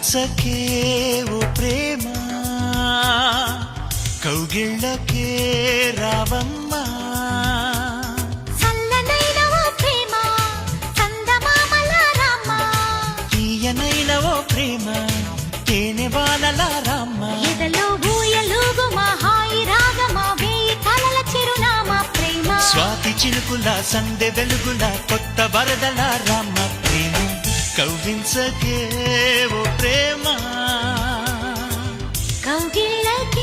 కవ్వించకే ఓ ప్రేమ కౌగిళ్ళకే రావమ్మా చల్లనైన ఓ ప్రేమ చందమామల రామ తీయనైన ఓ ప్రేమ తేనె వానల రామ్మ ఎదలో ఊయలుగు మా హాయి రాగమా వేయి కలల చిరునామా ప్రేమ స్వాతి చినుకుల సందె వెలుగుల కొత్త వరదల రామ్మ ప్రేమ కవ్వించకే ఓ ప్రేమ కౌగిళ్ళకే